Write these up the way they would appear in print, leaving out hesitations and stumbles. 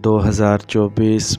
2024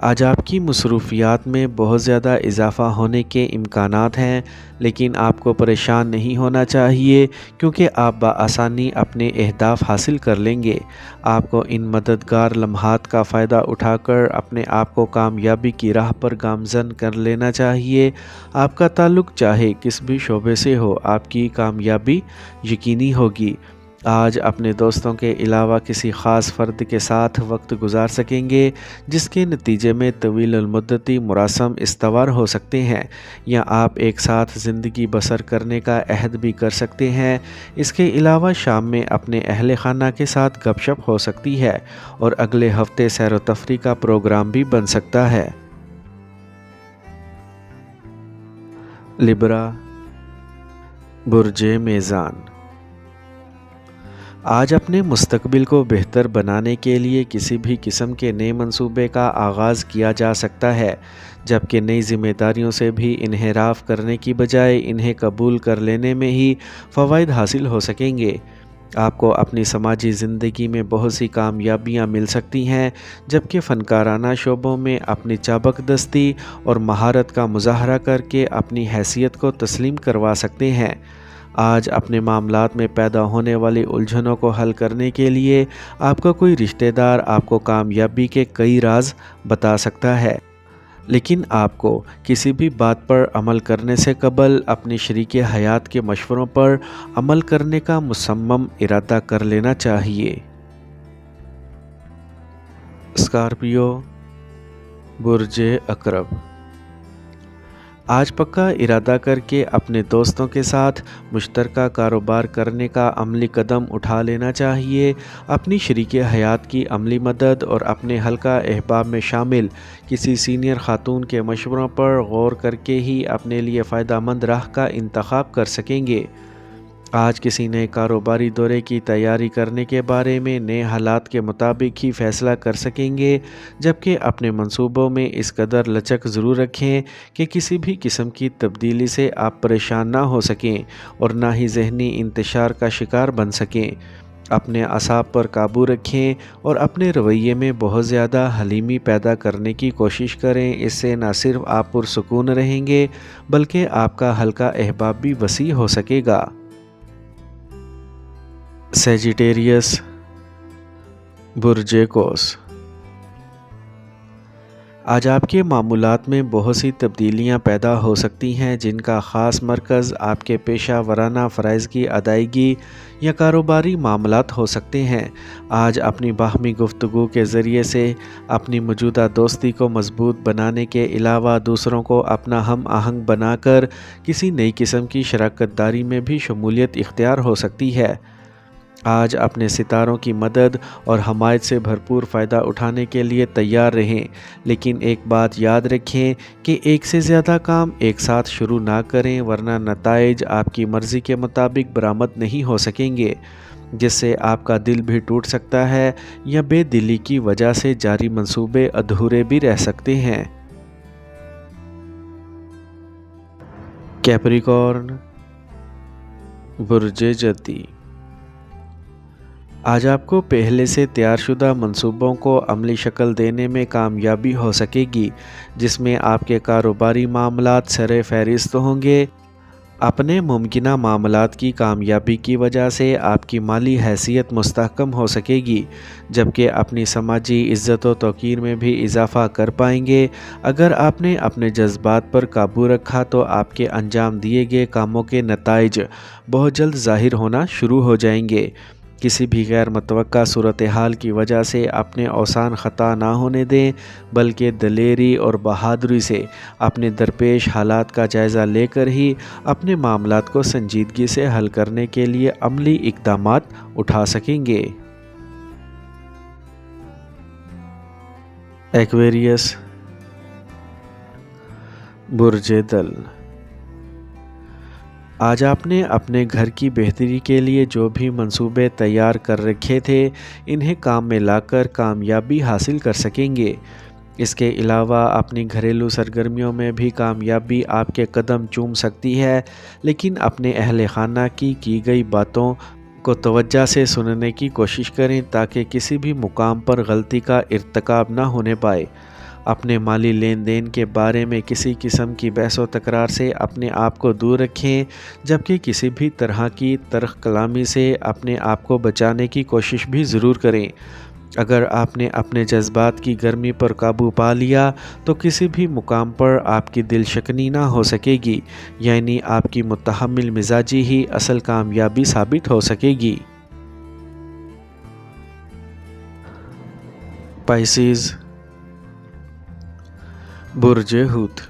آج آپ کی مصروفیات میں بہت زیادہ اضافہ ہونے کے امکانات ہیں، لیکن آپ کو پریشان نہیں ہونا چاہیے کیونکہ آپ بآسانی اپنے اہداف حاصل کر لیں گے۔ آپ کو ان مددگار لمحات کا فائدہ اٹھا کر اپنے آپ کو کامیابی کی راہ پر گامزن کر لینا چاہیے۔ آپ کا تعلق چاہے کس بھی شعبے سے ہو، آپ کی کامیابی یقینی ہوگی۔ آج اپنے دوستوں کے علاوہ کسی خاص فرد کے ساتھ وقت گزار سکیں گے، جس کے نتیجے میں طویل المدتی مراسم استوار ہو سکتے ہیں، یا آپ ایک ساتھ زندگی بسر کرنے کا عہد بھی کر سکتے ہیں۔ اس کے علاوہ شام میں اپنے اہل خانہ کے ساتھ گپ شپ ہو سکتی ہے، اور اگلے ہفتے سیر و تفریح کا پروگرام بھی بن سکتا ہے۔ لبرا، برج میزان۔ آج اپنے مستقبل کو بہتر بنانے کے لیے کسی بھی قسم کے نئے منصوبے کا آغاز کیا جا سکتا ہے، جبکہ نئی ذمہ داریوں سے بھی انحراف کرنے کی بجائے انہیں قبول کر لینے میں ہی فوائد حاصل ہو سکیں گے۔ آپ کو اپنی سماجی زندگی میں بہت سی کامیابیاں مل سکتی ہیں، جبکہ فنکارانہ شعبوں میں اپنی چابک دستی اور مہارت کا مظاہرہ کر کے اپنی حیثیت کو تسلیم کروا سکتے ہیں۔ آج اپنے معاملات میں پیدا ہونے والی الجھنوں کو حل کرنے کے لیے آپ کا کوئی رشتہ دار آپ کو کامیابی کے کئی راز بتا سکتا ہے، لیکن آپ کو کسی بھی بات پر عمل کرنے سے قبل اپنی شریک حیات کے مشوروں پر عمل کرنے کا مصمم ارادہ کر لینا چاہیے۔ اسکارپیو، برج عقرب۔ آج پکا ارادہ کر کے اپنے دوستوں کے ساتھ مشترکہ کاروبار کرنے کا عملی قدم اٹھا لینا چاہیے۔ اپنی شریک حیات کی عملی مدد اور اپنے حلقہ احباب میں شامل کسی سینئر خاتون کے مشوروں پر غور کر کے ہی اپنے لیے فائدہ مند راہ کا انتخاب کر سکیں گے۔ آج کسی نئے کاروباری دورے کی تیاری کرنے کے بارے میں نئے حالات کے مطابق ہی فیصلہ کر سکیں گے، جبکہ اپنے منصوبوں میں اس قدر لچک ضرور رکھیں کہ کسی بھی قسم کی تبدیلی سے آپ پریشان نہ ہو سکیں اور نہ ہی ذہنی انتشار کا شکار بن سکیں۔ اپنے اعصاب پر قابو رکھیں اور اپنے رویے میں بہت زیادہ حلیمی پیدا کرنے کی کوشش کریں۔ اس سے نہ صرف آپ پرسکون رہیں گے بلکہ آپ کا حلقہ احباب بھی وسیع ہو سکے گا۔ سیجیٹیریس، برج قوس۔ آج آپ کے معمولات میں بہت سی تبدیلیاں پیدا ہو سکتی ہیں، جن کا خاص مرکز آپ کے پیشہ ورانہ فرائض کی ادائیگی یا کاروباری معاملات ہو سکتے ہیں۔ آج اپنی باہمی گفتگو کے ذریعے سے اپنی موجودہ دوستی کو مضبوط بنانے کے علاوہ دوسروں کو اپنا ہم آہنگ بنا کر کسی نئی قسم کی شراکت داری میں بھی شمولیت اختیار ہو سکتی ہے۔ آج اپنے ستاروں کی مدد اور حمایت سے بھرپور فائدہ اٹھانے کے لیے تیار رہیں، لیکن ایک بات یاد رکھیں کہ ایک سے زیادہ کام ایک ساتھ شروع نہ کریں، ورنہ نتائج آپ کی مرضی کے مطابق برآمد نہیں ہو سکیں گے، جس سے آپ کا دل بھی ٹوٹ سکتا ہے یا بے دلی کی وجہ سے جاری منصوبے ادھورے بھی رہ سکتے ہیں۔ کیپریکارن، برج جدی۔ آج آپ کو پہلے سے تیار شدہ منصوبوں کو عملی شکل دینے میں کامیابی ہو سکے گی، جس میں آپ کے کاروباری معاملات سر فہرست ہوں گے۔ اپنے ممکنہ معاملات کی کامیابی کی وجہ سے آپ کی مالی حیثیت مستحکم ہو سکے گی، جبکہ اپنی سماجی عزت و توقیر میں بھی اضافہ کر پائیں گے۔ اگر آپ نے اپنے جذبات پر قابو رکھا تو آپ کے انجام دیے گئے کاموں کے نتائج بہت جلد ظاہر ہونا شروع ہو جائیں گے۔ کسی بھی غیر متوقع صورتحال کی وجہ سے اپنے اوسان خطا نہ ہونے دیں، بلکہ دلیری اور بہادری سے اپنے درپیش حالات کا جائزہ لے کر ہی اپنے معاملات کو سنجیدگی سے حل کرنے کے لیے عملی اقدامات اٹھا سکیں گے۔ ایکویریس، برج دل۔ آج آپ نے اپنے گھر کی بہتری کے لیے جو بھی منصوبے تیار کر رکھے تھے، انہیں کام میں لا کر کامیابی حاصل کر سکیں گے۔ اس کے علاوہ اپنی گھریلو سرگرمیوں میں بھی کامیابی آپ کے قدم چوم سکتی ہے، لیکن اپنے اہل خانہ کی گئی باتوں کو توجہ سے سننے کی کوشش کریں تاکہ کسی بھی مقام پر غلطی کا ارتکاب نہ ہونے پائے۔ اپنے مالی لین دین کے بارے میں کسی قسم کی بحث و تکرار سے اپنے آپ کو دور رکھیں، جبکہ کسی بھی طرح کی تلخ کلامی سے اپنے آپ کو بچانے کی کوشش بھی ضرور کریں۔ اگر آپ نے اپنے جذبات کی گرمی پر قابو پا لیا تو کسی بھی مقام پر آپ کی دل شکنی نہ ہو سکے گی، یعنی آپ کی متحمل مزاجی ہی اصل کامیابی ثابت ہو سکے گی۔ پائسیز، برج حوت،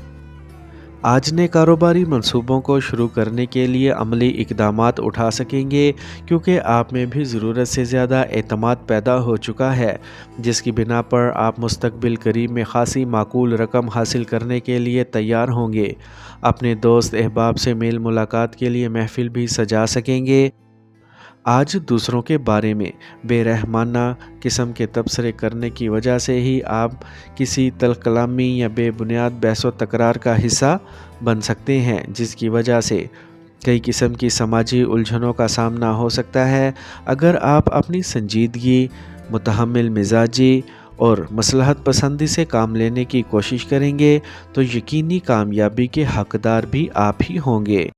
آج نے کاروباری منصوبوں کو شروع کرنے کے لیے عملی اقدامات اٹھا سکیں گے، کیونکہ آپ میں بھی ضرورت سے زیادہ اعتماد پیدا ہو چکا ہے، جس کی بنا پر آپ مستقبل قریب میں خاصی معقول رقم حاصل کرنے کے لیے تیار ہوں گے۔ اپنے دوست احباب سے میل ملاقات کے لیے محفل بھی سجا سکیں گے۔ آج دوسروں کے بارے میں بے رحمانہ قسم کے تبصرے کرنے کی وجہ سے ہی آپ کسی تلخ کلامی یا بے بنیاد بحث و تکرار کا حصہ بن سکتے ہیں، جس کی وجہ سے کئی قسم کی سماجی الجھنوں کا سامنا ہو سکتا ہے۔ اگر آپ اپنی سنجیدگی، متحمل مزاجی اور مصلحت پسندی سے کام لینے کی کوشش کریں گے تو یقینی کامیابی کے حقدار بھی آپ ہی ہوں گے۔